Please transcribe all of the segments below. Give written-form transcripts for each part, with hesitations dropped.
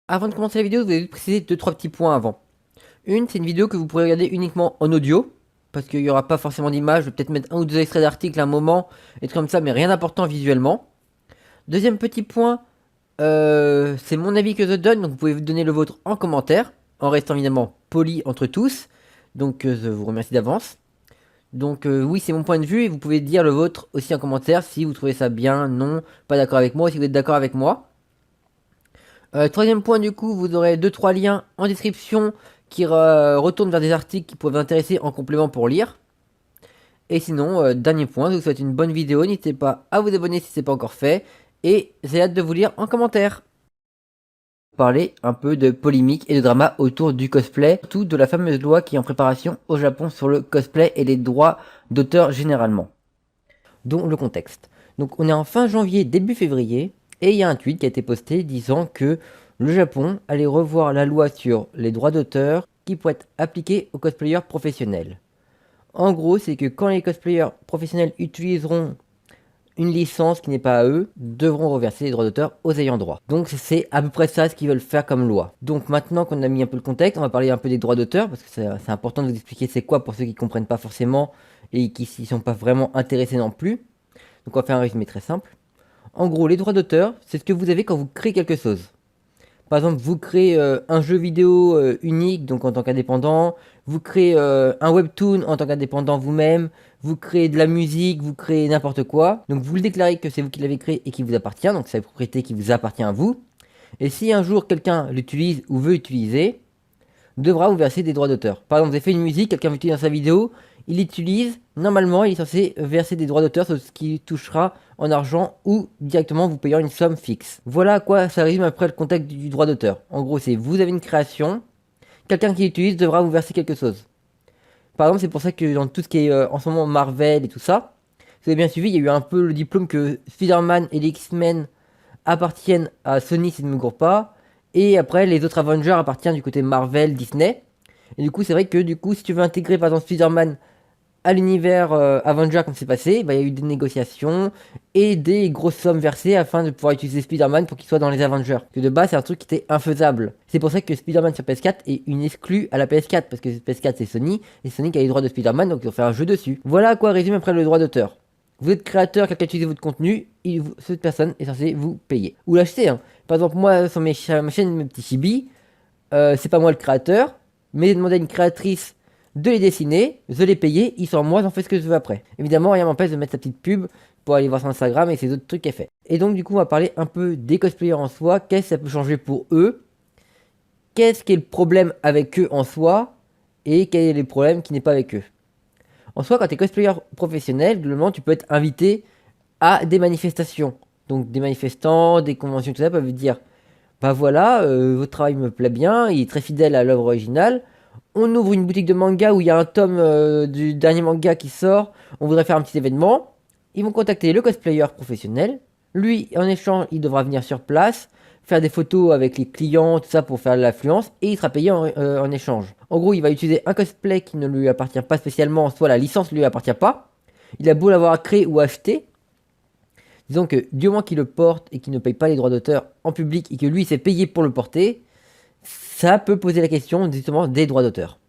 Avant de commencer la vidéo, vous allez préciser 2-3 petits points avant. Une, c'est une vidéo que vous pourrez regarder uniquement en audio, parce qu'il n'y aura pas forcément d'image, je vais peut-être mettre un ou deux extraits d'articles à un moment, et trucs comme ça, mais rien d'important visuellement. Deuxième petit point, c'est mon avis que je donne, donc vous pouvez donner le vôtre en commentaire, en restant évidemment poli entre tous, donc je vous remercie d'avance. Donc oui, c'est mon point de vue, et vous pouvez dire le vôtre aussi en commentaire si vous trouvez ça bien, non, pas d'accord avec moi, ou si vous êtes d'accord avec moi. Troisième point, du coup, vous aurez deux trois liens en description qui retournent vers des articles qui pourraient vous intéresser en complément pour lire. Et sinon, dernier point, je vous souhaite une bonne vidéo. N'hésitez pas à vous abonner si ce n'est pas encore fait. Et j'ai hâte de vous lire en commentaire. Parler un peu de polémique et de drama autour du cosplay, surtout de la fameuse loi qui est en préparation au Japon sur le cosplay et les droits d'auteur généralement. Dont le contexte. Donc on est en fin janvier, début février, et il y a un tweet qui a été posté disant que le Japon allait revoir la loi sur les droits d'auteur qui pourrait être appliquée aux cosplayers professionnels. En gros, c'est que quand les cosplayers professionnels utiliseront une licence qui n'est pas à eux, devront reverser les droits d'auteur aux ayants droit. Donc c'est à peu près ça ce qu'ils veulent faire comme loi. Donc maintenant qu'on a mis un peu le contexte, on va parler un peu des droits d'auteur, parce que c'est important de vous expliquer c'est quoi pour ceux qui ne comprennent pas forcément et qui s'y sont pas vraiment intéressés non plus. Donc on va faire un résumé très simple. En gros, les droits d'auteur, c'est ce que vous avez quand vous créez quelque chose. Par exemple, vous créez un jeu vidéo unique, donc en tant qu'indépendant, vous créez un webtoon en tant qu'indépendant vous-même, vous créez de la musique, vous créez n'importe quoi. Donc vous le déclarez que c'est vous qui l'avez créé et qui vous appartient, donc c'est la propriété qui vous appartient à vous. Et si un jour quelqu'un l'utilise ou veut utiliser, devra vous verser des droits d'auteur. Par exemple, vous avez fait une musique, quelqu'un l'utilise dans sa vidéo, il l'utilise, normalement il est censé verser des droits d'auteur sur ce qui touchera en argent ou directement vous payant une somme fixe. Voilà à quoi ça résume après le contexte du droit d'auteur. En gros, c'est vous avez une création, quelqu'un qui l'utilise devra vous verser quelque chose. Par exemple, c'est pour ça que dans tout ce qui est en ce moment Marvel et tout ça, si vous avez bien suivi, il y a eu un peu le diplôme que Spider-Man et les X-Men appartiennent à Sony si je ne me gourre pas, et après les autres Avengers appartiennent du côté Marvel, Disney. Et du coup, c'est vrai que du coup, si tu veux intégrer par exemple Spider-Man à l'univers Avenger comme c'est passé, bah, il y a eu des négociations et des grosses sommes versées afin de pouvoir utiliser Spider-Man pour qu'il soit dans les Avengers. Que de base, c'est un truc qui était infaisable. C'est pour ça que Spider-Man sur PS4 est une exclue à la PS4, parce que PS4 c'est Sony, et Sony qui a les droits de Spider-Man, donc ils ont fait un jeu dessus. Voilà à quoi résume après le droit d'auteur. Vous êtes créateur, quelqu'un utilise votre contenu, cette personne est censée vous payer. Ou l'acheter. Hein. Par exemple, moi, sur ma chaîne, mes petits chibis, c'est pas moi le créateur, mais j'ai demandé à une créatrice de les dessiner, je les payer, ils sont moi, j'en fais ce que je veux après. Évidemment, rien m'empêche de mettre sa petite pub pour aller voir son Instagram et ses autres trucs qu'elle fait. Et donc, du coup, on va parler un peu des cosplayers en soi, qu'est-ce que ça peut changer pour eux, qu'est-ce qui est le problème avec eux en soi, et quel est le problème qui n'est pas avec eux. En soi, quand tu es cosplayer professionnel, globalement, tu peux être invité à des manifestations. Donc, des manifestants, des conventions, tout ça peuvent dire bah voilà, votre travail me plaît bien, il est très fidèle à l'œuvre originale. On ouvre une boutique de manga où il y a un tome du dernier manga qui sort. On voudrait faire un petit événement. Ils vont contacter le cosplayer professionnel. Lui, en échange, il devra venir sur place, faire des photos avec les clients, tout ça pour faire de l'affluence, et il sera payé en échange. En gros, il va utiliser un cosplay qui ne lui appartient pas spécialement, soit la licence ne lui appartient pas. Il a beau l'avoir créé ou acheté, disons que du moment qu'il le porte et qu'il ne paye pas les droits d'auteur en public et que lui s'est payé pour le porter, ça peut poser la question justement des droits d'auteur.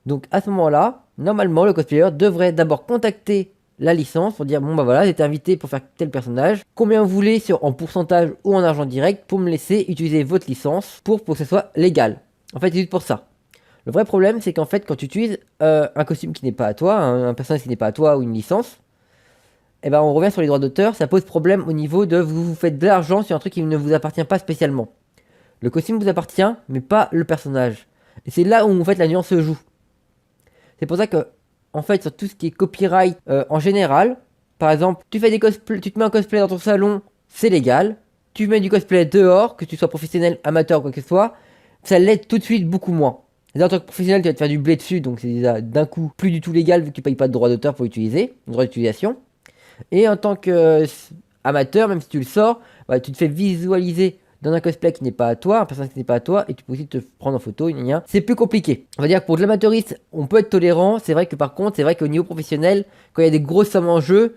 Donc à ce moment-là, normalement le cosplayer devrait d'abord contacter la licence pour dire bon bah voilà, j'ai été invité pour faire tel personnage, combien vous voulez en pourcentage ou en argent direct pour me laisser utiliser votre licence pour que ce soit légal. En fait c'est juste pour ça. Le vrai problème c'est qu'en fait quand tu utilises un costume qui n'est pas à toi, un personnage qui n'est pas à toi ou une licence, et ben on revient sur les droits d'auteur, ça pose problème au niveau de vous faites de l'argent sur un truc qui ne vous appartient pas spécialement. Le costume vous appartient, mais pas le personnage. Et c'est là où en fait la nuance se joue. C'est pour ça que, en fait, sur tout ce qui est copyright en général, par exemple, tu fais des cosplays, tu te mets un cosplay dans ton salon, c'est légal. Tu mets du cosplay dehors, que tu sois professionnel, amateur, quoi que ce soit, ça l'aide tout de suite beaucoup moins. Et en tant que professionnel, tu vas te faire du blé dessus, donc c'est d'un coup plus du tout légal vu que tu payes pas de droit d'auteur pour l'utiliser, droit d'utilisation. Et en tant que amateur, même si tu le sors, bah, tu te fais visualiser dans un cosplay qui n'est pas à toi, un personnage qui n'est pas à toi, et tu peux aussi te prendre en photo, c'est plus compliqué. On va dire que pour de l'amateuriste, on peut être tolérant, c'est vrai que par contre, c'est vrai qu'au niveau professionnel, quand il y a des grosses sommes en jeu,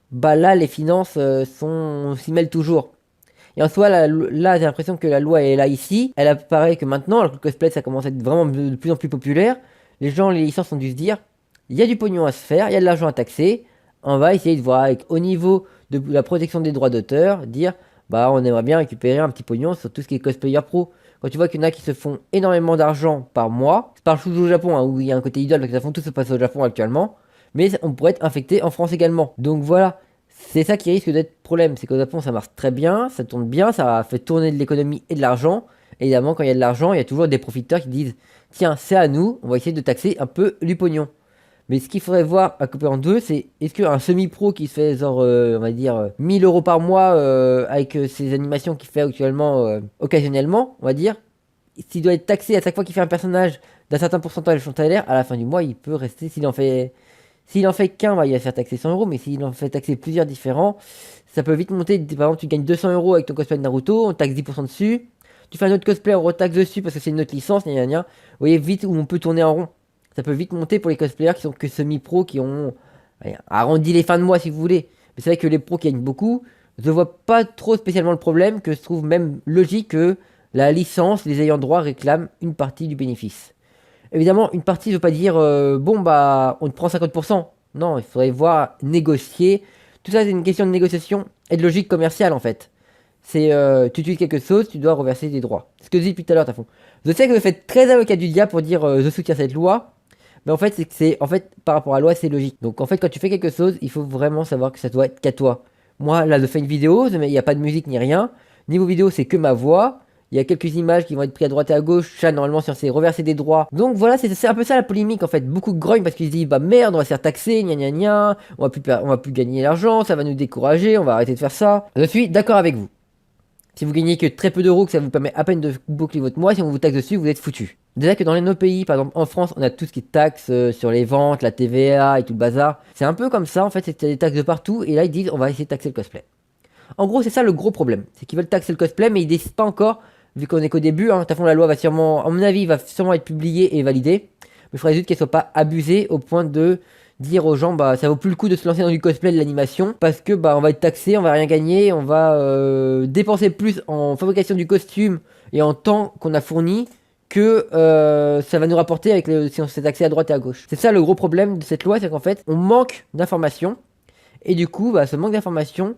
bah là, les finances s'y mêlent toujours. Et en soi, là, j'ai l'impression que la loi est là ici. Elle apparaît que maintenant, alors que le cosplay, ça commence à être vraiment de plus en plus populaire. Les gens, les licences ont dû se dire, il y a du pognon à se faire, il y a de l'argent à taxer. On va essayer de voir avec, au niveau de la protection des droits d'auteur, dire, bah, on aimerait bien récupérer un petit pognon sur tout ce qui est cosplayer pro. Quand tu vois qu'il y en a qui se font énormément d'argent par mois, je parle toujours au Japon, hein, où il y a un côté idole, parce que ça font tout se passer au Japon actuellement, mais on pourrait être infecté en France également. Donc voilà, c'est ça qui risque d'être problème, c'est qu'au Japon ça marche très bien, ça tourne bien, ça fait tourner de l'économie et de l'argent. Évidemment, quand il y a de l'argent, il y a toujours des profiteurs qui disent, tiens, c'est à nous, on va essayer de taxer un peu du pognon. Mais ce qu'il faudrait voir à couper en deux, c'est est-ce qu'un semi-pro qui se fait genre, on va dire, 1000 euros par mois avec ses animations qu'il fait actuellement, occasionnellement, on va dire, s'il doit être taxé à chaque fois qu'il fait un personnage d'un certain pourcentage de son salaire, à la fin du mois, il peut rester, s'il en fait qu'un, bah, il va se faire taxer 100 euros, mais s'il en fait taxer plusieurs différents, ça peut vite monter. Par exemple, tu gagnes 200 euros avec ton cosplay de Naruto, on taxe 10% dessus. Tu fais un autre cosplay, on retaxe dessus parce que c'est une autre licence, gna gna gna. Vous voyez vite où on peut tourner en rond. Ça peut vite monter pour les cosplayers qui sont que semi-pro, qui ont arrondi les fins de mois si vous voulez. Mais c'est vrai que les pros qui gagnent beaucoup, je vois pas trop spécialement le problème, que je trouve même logique que la licence, les ayants droit réclament une partie du bénéfice. Évidemment, une partie ne veut pas dire bon bah on te prend 50%. Non, il faudrait voir négocier. Tout ça c'est une question de négociation et de logique commerciale en fait. C'est tu utilises quelque chose, tu dois reverser des droits. C'est ce que je dis depuis tout à l'heure, Tafon. Je sais que vous faites très avocat du diable pour dire je soutiens cette loi, mais en fait c'est que c'est en fait par rapport à la loi c'est logique. Donc en fait quand tu fais quelque chose, il faut vraiment savoir que ça doit être qu'à toi. Moi là je fais une vidéo, mais il n'y a pas de musique ni rien. Niveau vidéo c'est que ma voix. Il y a quelques images qui vont être prises à droite et à gauche. Ça, normalement, si on s'est reversé des droits. Donc voilà, c'est un peu ça la polémique en fait. Beaucoup de grogne parce qu'ils se disent bah merde, on va se faire taxer, gna gna gna. On va plus gagner l'argent, ça va nous décourager, on va arrêter de faire ça. Je suis d'accord avec vous. Si vous gagnez que très peu d'euros, que ça vous permet à peine de boucler votre mois, si on vous taxe dessus, vous êtes foutu. Déjà que dans nos pays, par exemple en France, on a tout ce qui est taxes sur les ventes, la TVA et tout le bazar. C'est un peu comme ça en fait, c'est des taxes de partout. Et là ils disent on va essayer de taxer le cosplay. En gros, c'est ça le gros problème. C'est qu'ils veulent taxer le cosplay, mais ils décident pas encore, vu qu'on est qu'au début. Hein, de toute façon, la loi va sûrement, à mon avis, va sûrement être publiée et validée. Mais il faudrait juste qu'elle soit pas abusée au point de dire aux gens, bah, ça vaut plus le coup de se lancer dans du cosplay de l'animation parce que, bah, on va être taxé, on va rien gagner, on va dépenser plus en fabrication du costume et en temps qu'on a fourni que ça va nous rapporter avec si on s'est taxé à droite et à gauche. C'est ça le gros problème de cette loi, c'est qu'en fait, on manque d'informations et du coup, bah, ce manque d'informations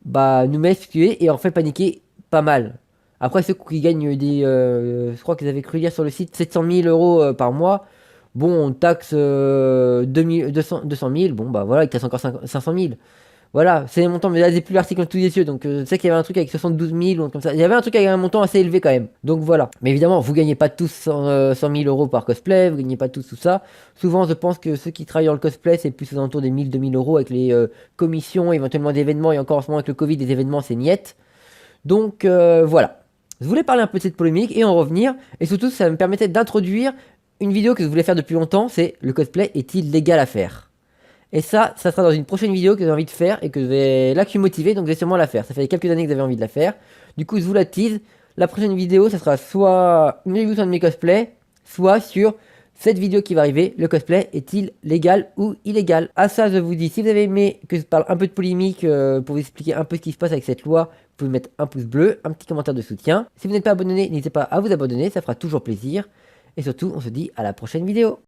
bah, nous met exclués et en fait paniquer pas mal. Après, ceux qui gagnent des. Je crois qu'ils avaient cru lire sur le site 700 000 euros par mois. Bon, on taxe 200 000. Bon, bah voilà, ils taxent encore 500 000. Voilà, c'est les montants. Mais là, j'ai plus l'article en tous les yeux. Donc, je sais qu'il y avait un truc avec 72 000 ou comme ça. Il y avait un truc avec un montant assez élevé quand même. Donc, voilà. Mais évidemment, vous gagnez pas tous 100 000 euros par cosplay. Vous gagnez pas tous tout ça. Souvent, je pense que ceux qui travaillent dans le cosplay, c'est plus aux alentours des 1000-2000 euros avec les commissions, éventuellement d'événements. Et encore en ce moment, avec le Covid, des événements, c'est niette. Donc, voilà. Je voulais parler un peu de cette polémique et en revenir. Et surtout, ça me permettait d'introduire une vidéo que je voulais faire depuis longtemps. C'est le cosplay est-il légal à faire? Et ça sera dans une prochaine vidéo que j'ai envie de faire et que je vais. Là, que je suis motivé, donc je vais sûrement la faire. Ça fait quelques années que j'avais envie de la faire. Du coup, je vous la tease. La prochaine vidéo, ça sera soit une review sur un de mes cosplays, soit sur cette vidéo qui va arriver. Le cosplay est-il légal ou illégal? À ça, je vous dis, si vous avez aimé que je parle un peu de polémique pour vous expliquer un peu ce qui se passe avec cette loi, vous pouvez mettre un pouce bleu, un petit commentaire de soutien. Si vous n'êtes pas abonné, n'hésitez pas à vous abonner, ça fera toujours plaisir. Et surtout, on se dit à la prochaine vidéo.